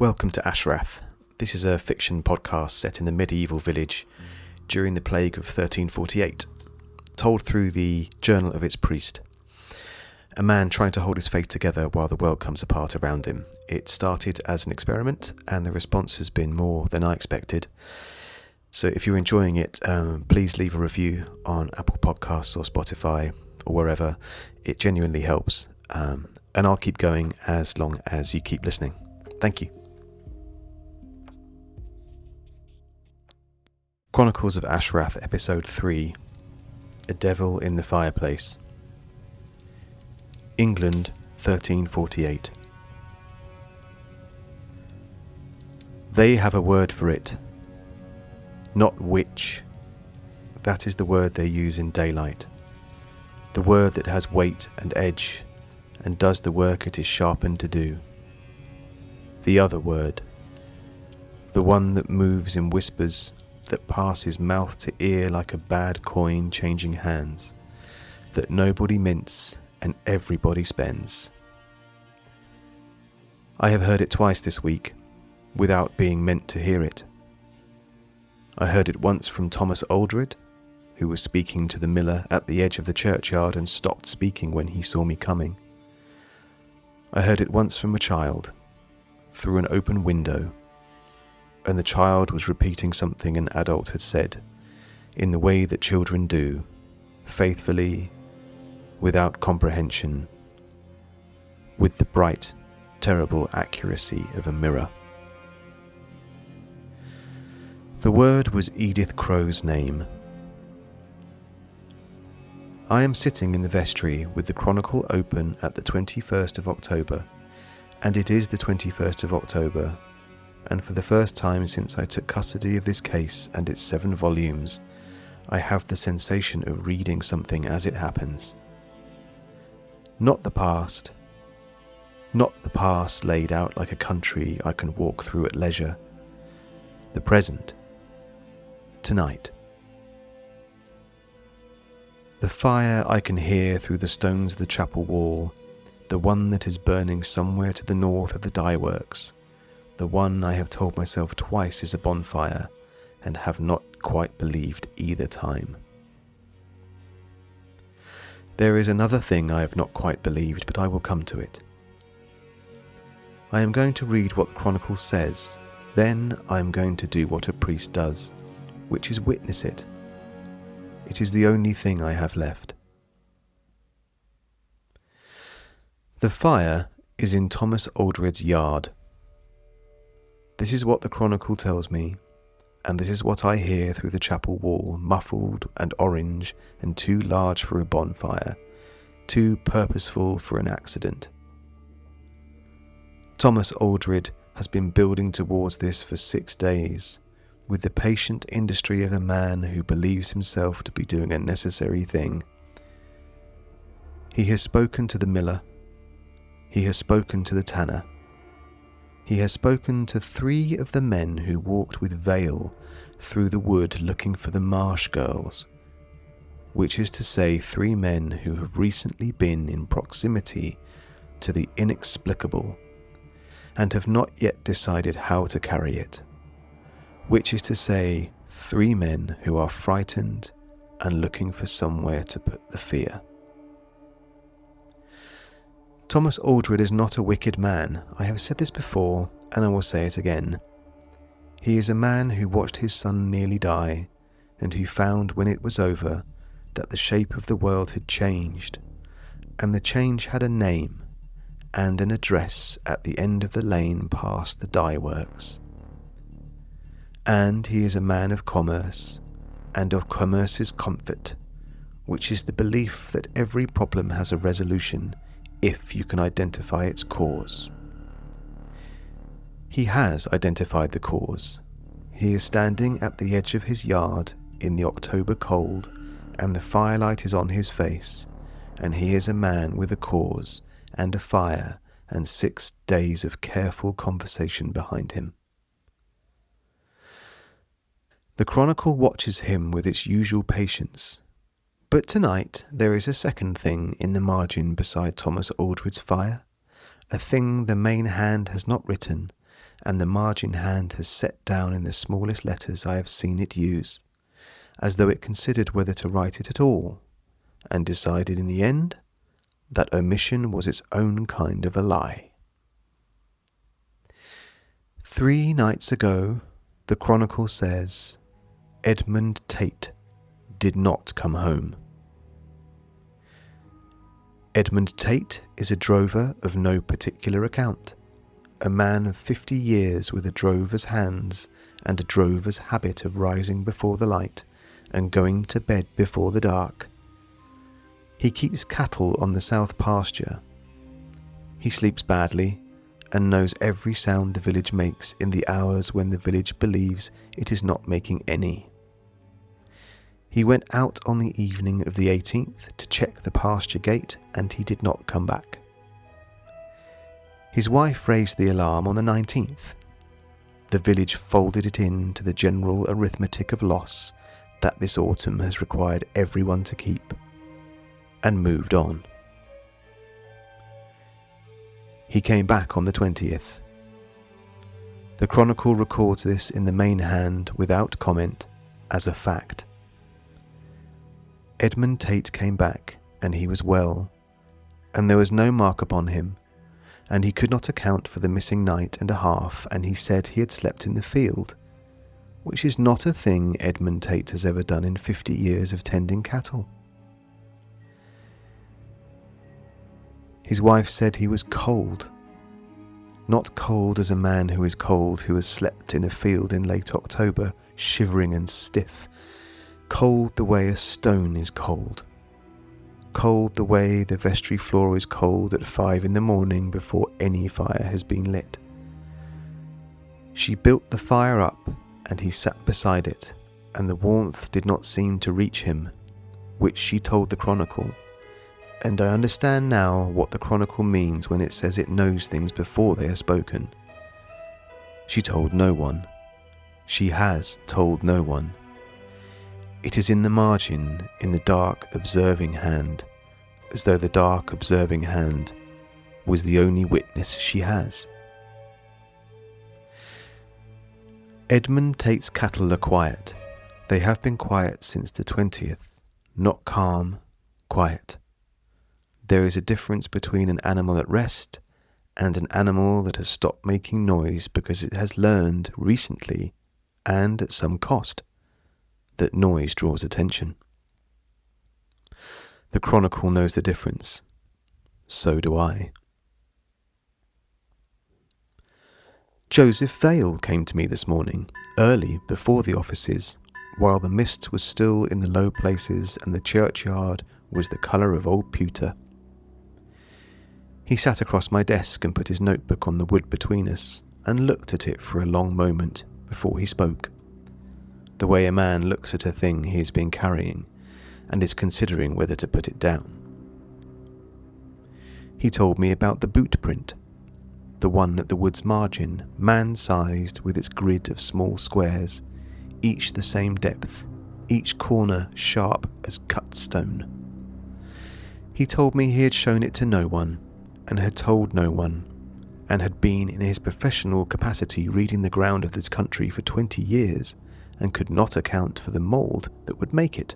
Welcome to Ashrath. This is a fiction podcast set in a medieval village during the plague of 1348, told through the journal of its priest. A man trying to hold his faith together while the world comes apart around him. It started as an experiment and the response has been more than I expected. So if you're enjoying it, please leave a review on Apple Podcasts or Spotify or wherever. It genuinely helps. And I'll keep going as long as you keep listening. Thank you. Chronicles of Ashwrath, Episode 3, A Devil in the Fireplace. England, 1348. They have a word for it. Not witch. That is the word they use in daylight. The word that has weight and edge, and does the work it is sharpened to do. The other word. The one that moves in whispers, that passes mouth to ear like a bad coin changing hands, that nobody mints and everybody spends. I have heard it twice this week, without being meant to hear it. I heard it once from Thomas Aldred, who was speaking to the miller at the edge of the churchyard and stopped speaking when he saw me coming. I heard it once from a child, through an open window, and the child was repeating something an adult had said, in the way that children do, faithfully, without comprehension, with the bright, terrible accuracy of a mirror. The word was Edith Crow's name. I am sitting in the vestry with the chronicle open at the 21st of October, and it is the 21st of October, and for the first time since I took custody of this case and its 7 volumes, I have the sensation of reading something as it happens. Not the past laid out like a country I can walk through at leisure. The present. Tonight. The fire I can hear through the stones of the chapel wall, the one that is burning somewhere to the north of the dye works, the one I have told myself twice is a bonfire, and have not quite believed either time. There is another thing I have not quite believed, but I will come to it. I am going to read what the chronicle says, then I am going to do what a priest does, which is witness it. It is the only thing I have left. The fire is in Thomas Aldred's yard. This is what the chronicle tells me, and this is what I hear through the chapel wall, muffled and orange and too large for a bonfire, too purposeful for an accident. Thomas Aldred has been building towards this for 6 days, with the patient industry of a man who believes himself to be doing a necessary thing. He has spoken to the miller. He has spoken to the tanner. He has spoken to 3 of the men who walked with Vale through the wood looking for the marsh girls, which is to say 3 men who have recently been in proximity to the inexplicable and have not yet decided how to carry it, which is to say 3 men who are frightened and looking for somewhere to put the fear. Thomas Aldred is not a wicked man. I have said this before, and I will say it again. He is a man who watched his son nearly die, and who found when it was over that the shape of the world had changed, and the change had a name and an address at the end of the lane past the dye works. And he is a man of commerce, and of commerce's comfort, which is the belief that every problem has a resolution if you can identify its cause. He has identified the cause. He is standing at the edge of his yard in the October cold, and the firelight is on his face, and he is a man with a cause and a fire and 6 days of careful conversation behind him. The chronicle watches him with its usual patience, but tonight there is a second thing in the margin beside Thomas Aldred's fire, a thing the main hand has not written, and the margin hand has set down in the smallest letters I have seen it use, as though it considered whether to write it at all, and decided in the end that omission was its own kind of a lie. 3 nights ago, the chronicle says, Edmund Tate did not come home. Edmund Tate is a drover of no particular account, a man of 50 years with a drover's hands and a drover's habit of rising before the light and going to bed before the dark. He keeps cattle on the south pasture. He sleeps badly and knows every sound the village makes in the hours when the village believes it is not making any. He went out on the evening of the 18th to check the pasture gate, and he did not come back. His wife raised the alarm on the 19th. The village folded it in to the general arithmetic of loss that this autumn has required everyone to keep, and moved on. He came back on the 20th. The chronicle records this in the main hand without comment as a fact. Edmund Tate came back, and he was well, and there was no mark upon him, and he could not account for the missing night and a half, and he said he had slept in the field, which is not a thing Edmund Tate has ever done in 50 years of tending cattle. His wife said he was cold, not cold as a man who is cold who has slept in a field in late October, shivering and stiff, cold the way a stone is cold, cold the way the vestry floor is cold at 5 in the morning before any fire has been lit. She built the fire up, and he sat beside it, and the warmth did not seem to reach him, which she told the chronicle, and I understand now what the chronicle means when it says it knows things before they are spoken. She told no one. She has told no one. It is in the margin, in the dark observing hand, as though the dark observing hand was the only witness she has. Edmund Tate's cattle are quiet. They have been quiet since the 20th, not calm, quiet. There is a difference between an animal at rest and an animal that has stopped making noise because it has learned recently, and at some cost, that noise draws attention. The chronicle knows the difference. So do I. Joseph Vale came to me this morning, early before the offices, while the mist was still in the low places and the churchyard was the colour of old pewter. He sat across my desk and put his notebook on the wood between us and looked at it for a long moment before he spoke, the way a man looks at a thing he has been carrying and is considering whether to put it down. He told me about the Bootprint, the one at the wood's margin, man-sized with its grid of small squares, each the same depth, each corner sharp as cut stone. He told me he had shown it to no one, and had told no one, and had been in his professional capacity reading the ground of this country for 20 years, and could not account for the mould that would make it.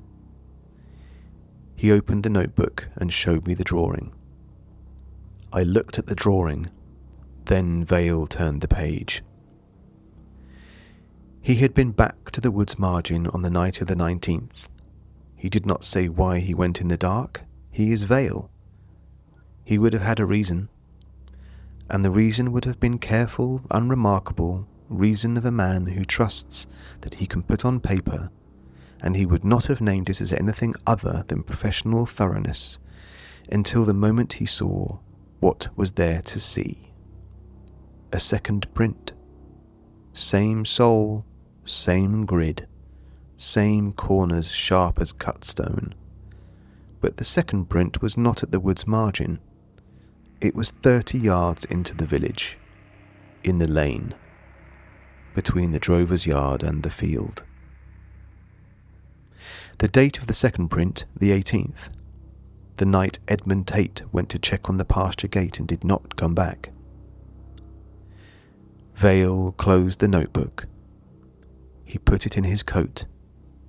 He opened the notebook and showed me the drawing. I looked at the drawing, then Vale turned the page. He had been back to the wood's margin on the night of the 19th. He did not say why he went in the dark. He is Vale. He would have had a reason, and the reason would have been careful, unremarkable reason of a man who trusts that he can put on paper, and he would not have named it as anything other than professional thoroughness until the moment he saw what was there to see. A second print. Same sole, same grid, same corners sharp as cut stone. But the second print was not at the wood's margin. It was 30 yards into the village, in the lane, between the drover's yard and the field. The date of the second print, the 18th, the night Edmund Tate went to check on the pasture gate and did not come back. Vale closed the notebook. He put it in his coat.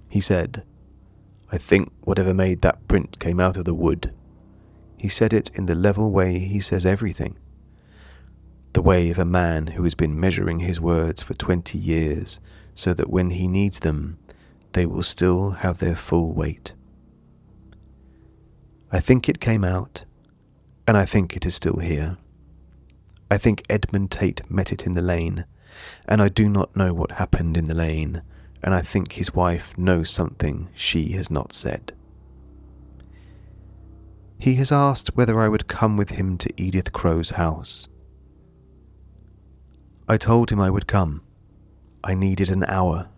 He said, "I think whatever made that print came out of the wood." He said it in the level way he says everything. The way of a man who has been measuring his words for 20 years so that when he needs them, they will still have their full weight. I think it came out, and I think it is still here. I think Edmund Tate met it in the lane, and I do not know what happened in the lane, and I think his wife knows something she has not said. He has asked whether I would come with him to Edith Crow's house. I told him I would come. I needed an hour.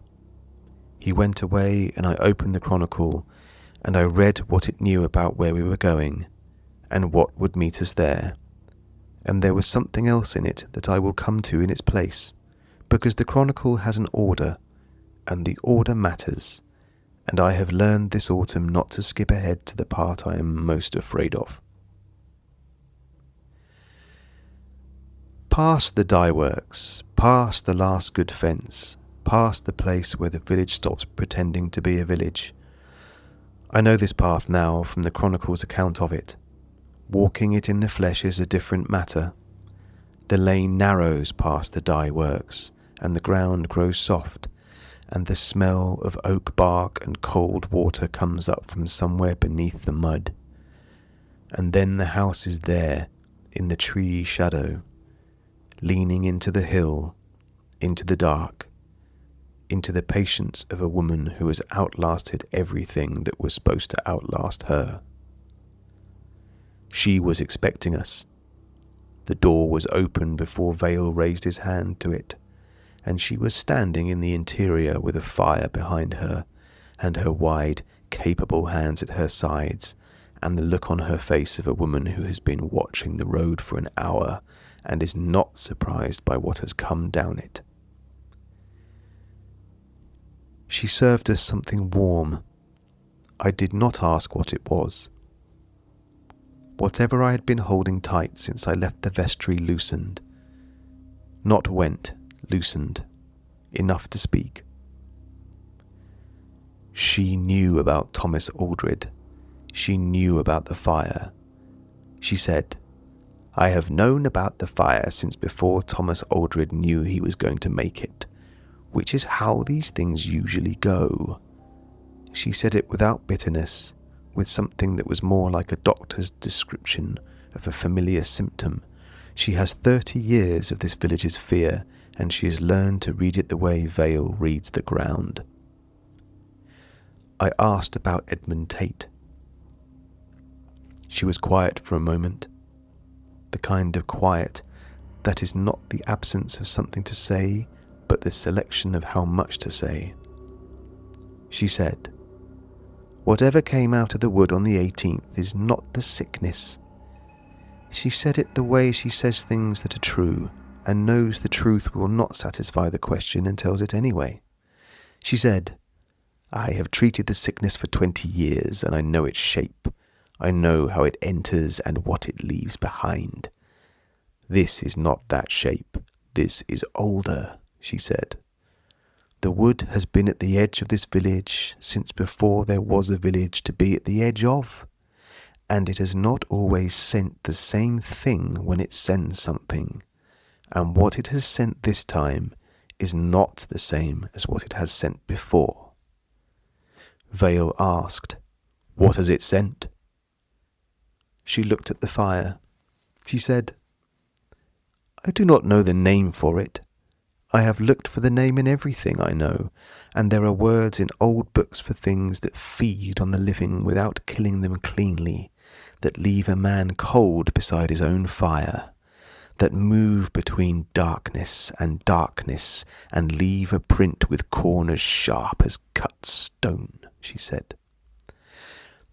He went away and I opened the chronicle and I read what it knew about where we were going and what would meet us there. And there was something else in it that I will come to in its place, because the chronicle has an order, and the order matters, and I have learned this autumn not to skip ahead to the part I am most afraid of. Past the dye works, past the last good fence, past the place where the village stops pretending to be a village. I know this path now from the chronicle's account of it. Walking it in the flesh is a different matter. The lane narrows past the dye works, and the ground grows soft, and the smell of oak bark and cold water comes up from somewhere beneath the mud. And then the house is there, in the tree shadow, leaning into the hill, into the dark, into the patience of a woman who has outlasted everything that was supposed to outlast her. She was expecting us. The door was open before Vale raised his hand to it, and she was standing in the interior with a fire behind her, and her wide, capable hands at her sides, and the look on her face of a woman who has been watching the road for an hour and is not surprised by what has come down it. She served us something warm. I did not ask what it was. Whatever I had been holding tight since I left the vestry loosened. Not went, loosened. Enough to speak. She knew about Thomas Aldred. She knew about the fire. She said, "I have known about the fire since before Thomas Aldred knew he was going to make it, which is how these things usually go." She said it without bitterness, with something that was more like a doctor's description of a familiar symptom. She has 30 years of this village's fear, and she has learned to read it the way Vale reads the ground. I asked about Edmund Tate. She was quiet for a moment, the kind of quiet that is not the absence of something to say, but the selection of how much to say. She said, "Whatever came out of the wood on the 18th is not the sickness." She said it the way she says things that are true, and knows the truth will not satisfy the question and tells it anyway. She said, "I have treated the sickness for 20 years, and I know its shape. I know how it enters and what it leaves behind. This is not that shape. This is older," she said. "The wood has been at the edge of this village since before there was a village to be at the edge of, and it has not always sent the same thing when it sends something, and what it has sent this time is not the same as what it has sent before." Vale asked, "What has it sent?" She looked at the fire. She said, "I do not know the name for it. I have looked for the name in everything I know, and there are words in old books for things that feed on the living without killing them cleanly, that leave a man cold beside his own fire, that move between darkness and leave a print with corners sharp as cut stone," she said.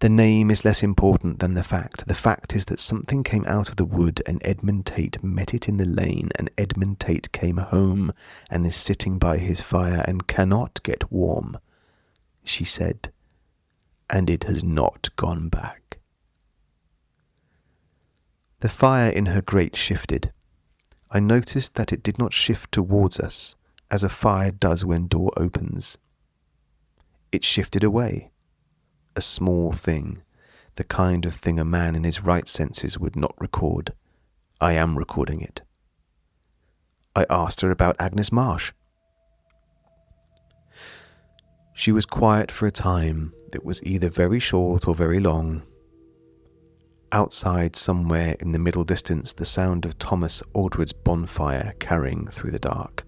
"The name is less important than the fact. The fact is that something came out of the wood and Edmund Tate met it in the lane, and Edmund Tate came home and is sitting by his fire and cannot get warm," she said, "and it has not gone back." The fire in her grate shifted. I noticed that it did not shift towards us, as a fire does when door opens. It shifted away. A small thing, the kind of thing a man in his right senses would not record. I am recording it. I asked her about Agnes Marsh. She was quiet for a time that was either very short or very long. Outside, somewhere in the middle distance, the sound of Thomas Aldred's bonfire carrying through the dark.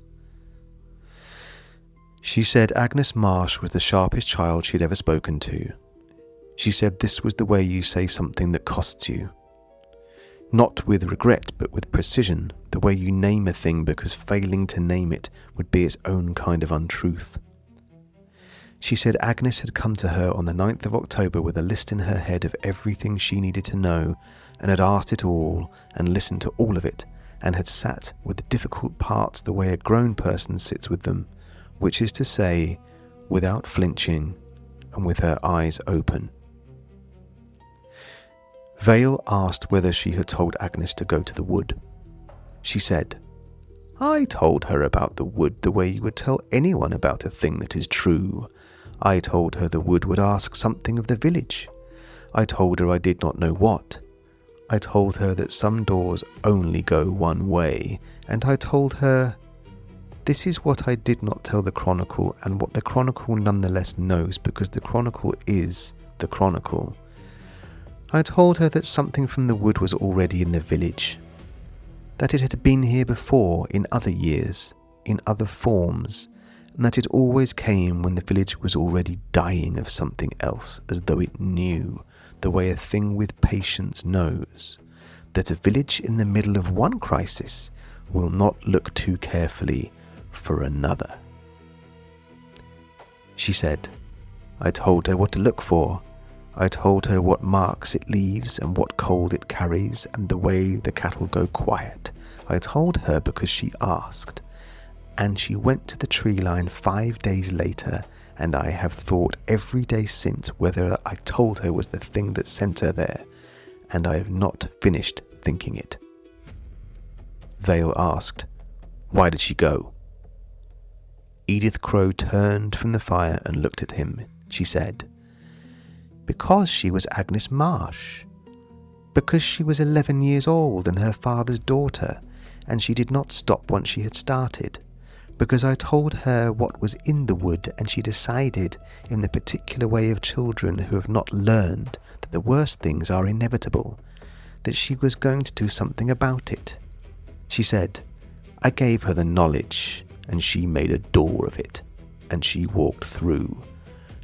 She said Agnes Marsh was the sharpest child she'd ever spoken to. She said this was the way you say something that costs you. Not with regret, but with precision, the way you name a thing because failing to name it would be its own kind of untruth. She said Agnes had come to her on the 9th of October with a list in her head of everything she needed to know, and had asked it all and listened to all of it, and had sat with the difficult parts the way a grown person sits with them, which is to say, without flinching and with her eyes open. Vale asked whether she had told Agnes to go to the wood. She said, I told her about the wood the way you would tell anyone about a thing that is true. I told her the wood would ask something of the village. I told her I did not know what. I told her that some doors only go one way, and I told her, this is what I did not tell the Chronicle, and what the Chronicle nonetheless knows, because the Chronicle is the Chronicle. I told her that something from the wood was already in the village, that it had been here before in other years, in other forms, and that it always came when the village was already dying of something else, as though it knew, the way a thing with patience knows, that a village in the middle of one crisis will not look too carefully for another. She said, I told her what to look for. I told her what marks it leaves and what cold it carries and the way the cattle go quiet. I told her because she asked. And she went to the tree line 5 days later, and I have thought every day since whether I told her was the thing that sent her there, and I have not finished thinking it. Vale asked, why did she go? Edith Crow turned from the fire and looked at him. She said, because she was Agnes Marsh. Because she was 11 years old and her father's daughter, and she did not stop once she had started. Because I told her what was in the wood, and she decided, in the particular way of children who have not learned that the worst things are inevitable, that she was going to do something about it. She said, I gave her the knowledge, and she made a door of it, and she walked through.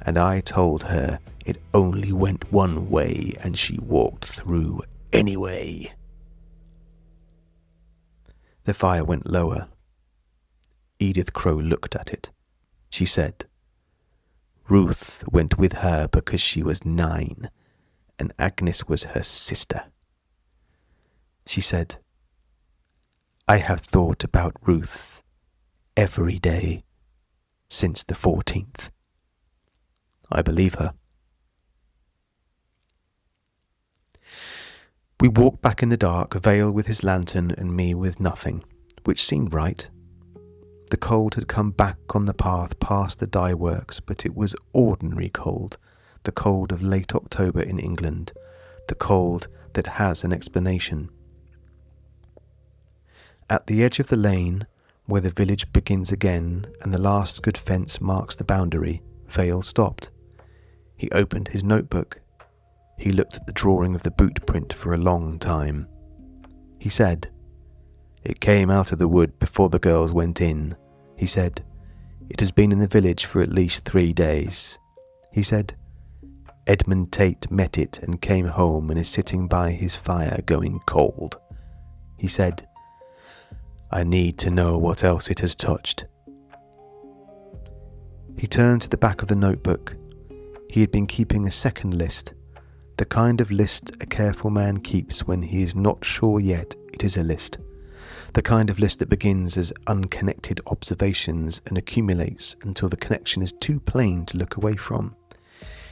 And I told her it only went one way, and she walked through anyway. The fire went lower. Edith Crow looked at it. She said, Ruth went with her because she was 9, and Agnes was her sister. She said, I have thought about Ruth every day since the 14th. I believe her. We walked back in the dark, Vale with his lantern and me with nothing, which seemed right. The cold had come back on the path past the dye works, but it was ordinary cold, the cold of late October in England, the cold that has an explanation. At the edge of the lane, where the village begins again and the last good fence marks the boundary, Vale stopped. He opened his notebook. He looked at the drawing of the Bootprint for a long time. He said, It came out of the wood before the girls went in. He said, It has been in the village for at least 3 days. He said, Edmund Tate met it and came home and is sitting by his fire going cold. He said, I need to know what else it has touched. He turned to the back of the notebook. He had been keeping a second list, the kind of list a careful man keeps when he is not sure yet it is a list, the kind of list that begins as unconnected observations and accumulates until the connection is too plain to look away from.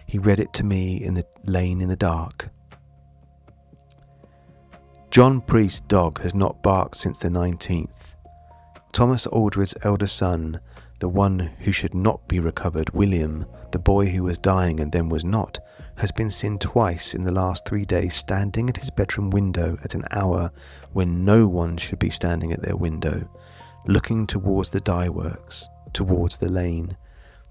He read it to me in the lane in the dark. John Priest's dog has not barked since the 19th. Thomas Aldred's elder son, the one who should not be recovered, William, the boy who was dying and then was not, has been seen twice in the last 3 days standing at his bedroom window at an hour when no one should be standing at their window, looking towards the dye works, towards the lane,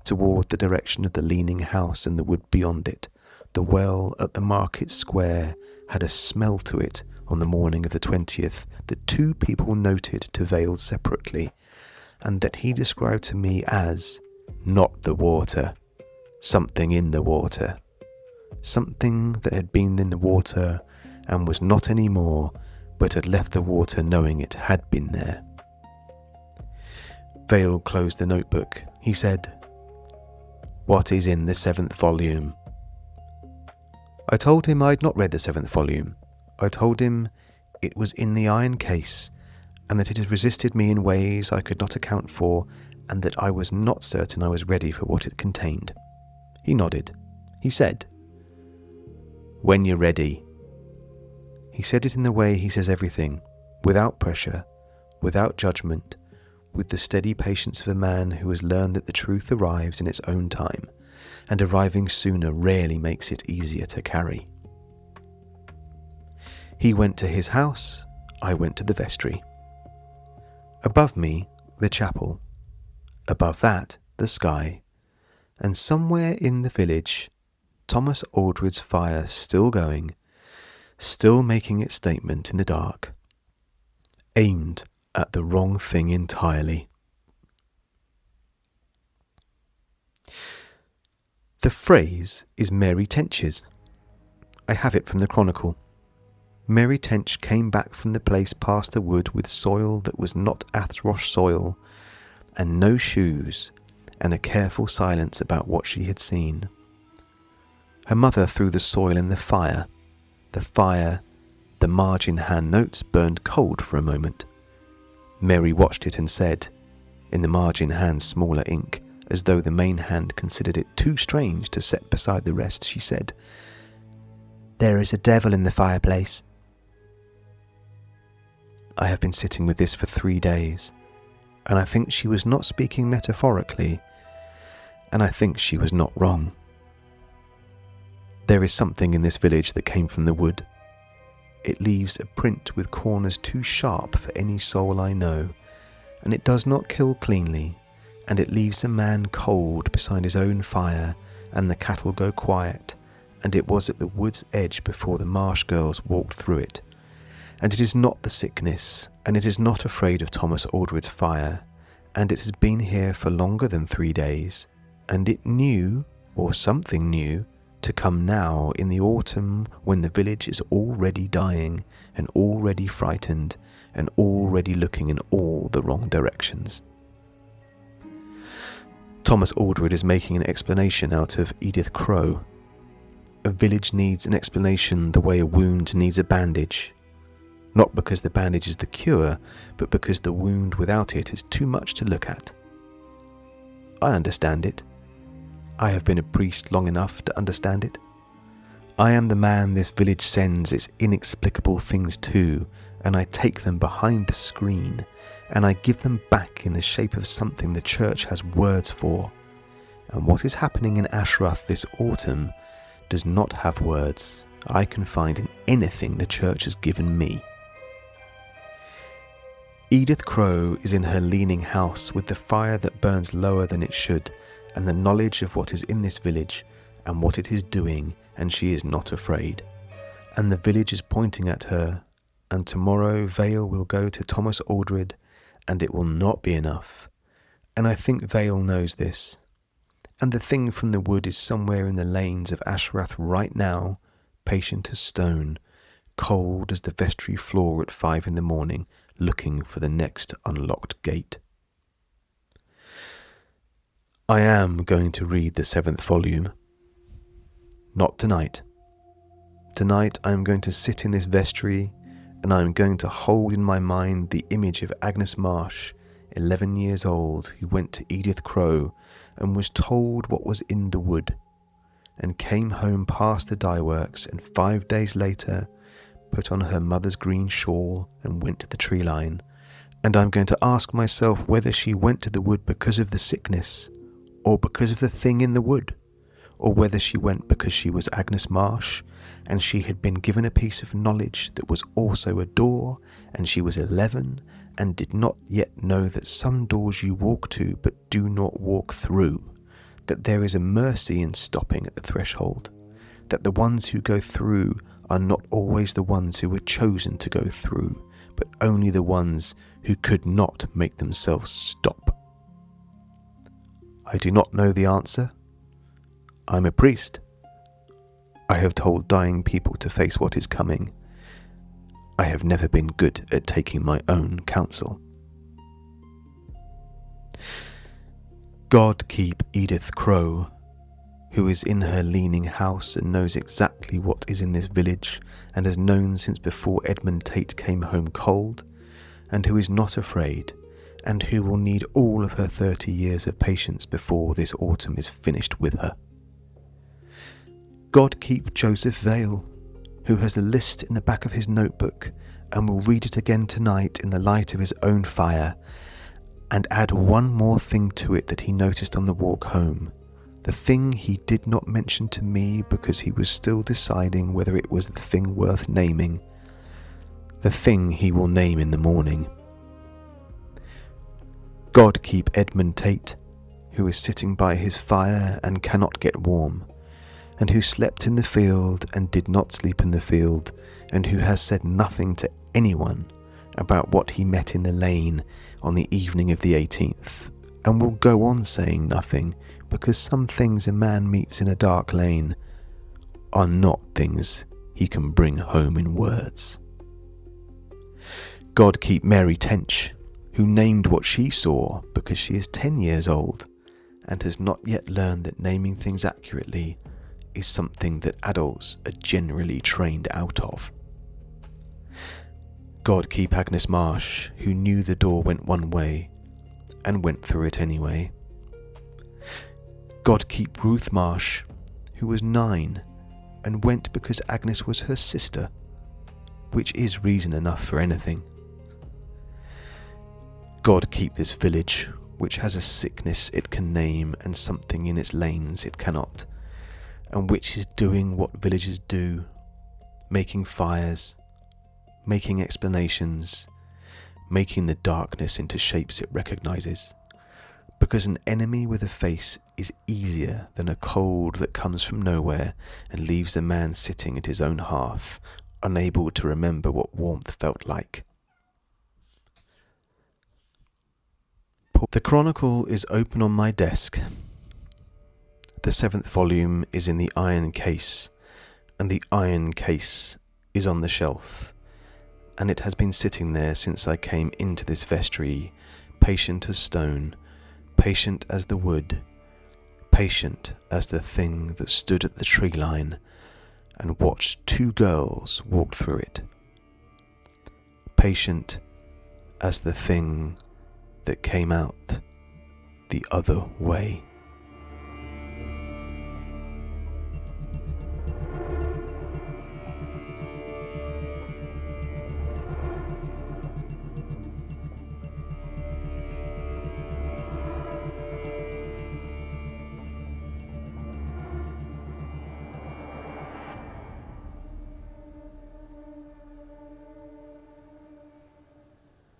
toward the direction of the leaning house and the wood beyond it. The well at the market square had a smell to it on the morning of the 20th that 2 people noted to Vale separately, and that he described to me as not the water, something in the water, something that had been in the water and was not any more, but had left the water knowing it had been there. Vale closed the notebook. He said, "What is in the 7th volume?" I told him I had not read the 7th volume. I told him it was in the iron case, and that it had resisted me in ways I could not account for, and that I was not certain I was ready for what it contained. He nodded. He said, "When you're ready." He said it in the way he says everything, without pressure, without judgment, with the steady patience of a man who has learned that the truth arrives in its own time, and arriving sooner rarely makes it easier to carry. He went to his house, I went to the vestry. Above me, the chapel. Above that, the sky. And somewhere in the village, Thomas Aldred's fire still going, still making its statement in the dark, aimed at the wrong thing entirely. The phrase is Mary Tench's. I have it from the Chronicle. Mary Tench came back from the place past the wood with soil that was not Ashrath soil, and no shoes, and a careful silence about what she had seen. Her mother threw the soil in the fire. The margin hand notes burned cold for a moment. Mary watched it and said, in the margin hand's smaller ink, as though the main hand considered it too strange to set beside the rest, she said, "There is a devil in the fireplace." I have been sitting with this for 3 days, and I think she was not speaking metaphorically, and I think she was not wrong. There is something in this village that came from the wood. It leaves a print with corners too sharp for any soul I know, and it does not kill cleanly, and it leaves a man cold beside his own fire, and the cattle go quiet, and it was at the wood's edge before the marsh girls walked through it. And it is not the sickness, and it is not afraid of Thomas Aldred's fire, and it has been here for longer than 3 days, and it knew, or something knew, to come now in the autumn when the village is already dying, and already frightened, and already looking in all the wrong directions. Thomas Aldred is making an explanation out of Edith Crow. A village needs an explanation the way a wound needs a bandage. Not because the bandage is the cure, but because the wound without it is too much to look at. I understand it. I have been a priest long enough to understand it. I am the man this village sends its inexplicable things to, and I take them behind the screen, and I give them back in the shape of something the church has words for. And what is happening in Ashrath this autumn does not have words I can find in anything the church has given me. Edith Crow is in her leaning house with the fire that burns lower than it should, and the knowledge of what is in this village and what it is doing, and she is not afraid. And the village is pointing at her, and tomorrow Vale will go to Thomas Aldred, and it will not be enough. And I think Vale knows this. And the thing from the wood is somewhere in the lanes of Ashrath right now, patient as stone, cold as the vestry floor at 5 a.m, looking for the next unlocked gate. I am going to read the 7th volume. Not tonight. Tonight I am going to sit in this vestry, and I am going to hold in my mind the image of Agnes Marsh, 11 years old, who went to Edith Crow and was told what was in the wood, and came home past the dye works, and 5 days later, put on her mother's green shawl and went to the tree line, and I'm going to ask myself whether she went to the wood because of the sickness, or because of the thing in the wood, or whether she went because she was Agnes Marsh, and she had been given a piece of knowledge that was also a door, and she was 11, and did not yet know that some doors you walk to but do not walk through, that there is a mercy in stopping at the threshold, that the ones who go through are not always the ones who were chosen to go through, but only the ones who could not make themselves stop. I do not know the answer. I'm a priest. I have told dying people to face what is coming. I have never been good at taking my own counsel. God keep Edith Crow, who is in her leaning house and knows exactly what is in this village and has known since before Edmund Tate came home cold, and who is not afraid, and who will need all of her 30 years of patience before this autumn is finished with her. God keep Joseph Vale, who has a list in the back of his notebook and will read it again tonight in the light of his own fire, and add one more thing to it that he noticed on the walk home, the thing he did not mention to me because he was still deciding whether it was the thing worth naming, the thing he will name in the morning. God keep Edmund Tate, who is sitting by his fire and cannot get warm, and who slept in the field and did not sleep in the field, and who has said nothing to anyone about what he met in the lane on the evening of the 18th, and will go on saying nothing, because some things a man meets in a dark lane are not things he can bring home in words. God keep Mary Tench, who named what she saw because she is 10 years old and has not yet learned that naming things accurately is something that adults are generally trained out of. God keep Agnes Marsh, who knew the door went one way and went through it anyway. God keep Ruth Marsh, who was 9 and went because Agnes was her sister, which is reason enough for anything. God keep this village, which has a sickness it can name and something in its lanes it cannot, and which is doing what villages do, making fires, making explanations, making the darkness into shapes it recognizes, because an enemy with a face is easier than a cold that comes from nowhere and leaves a man sitting at his own hearth, unable to remember what warmth felt like. The Chronicle is open on my desk. The 7th volume is in the iron case, and the iron case is on the shelf, and it has been sitting there since I came into this vestry, patient as stone, patient as the wood, patient as the thing that stood at the tree line and watched 2 girls walk through it, patient as the thing that came out the other way.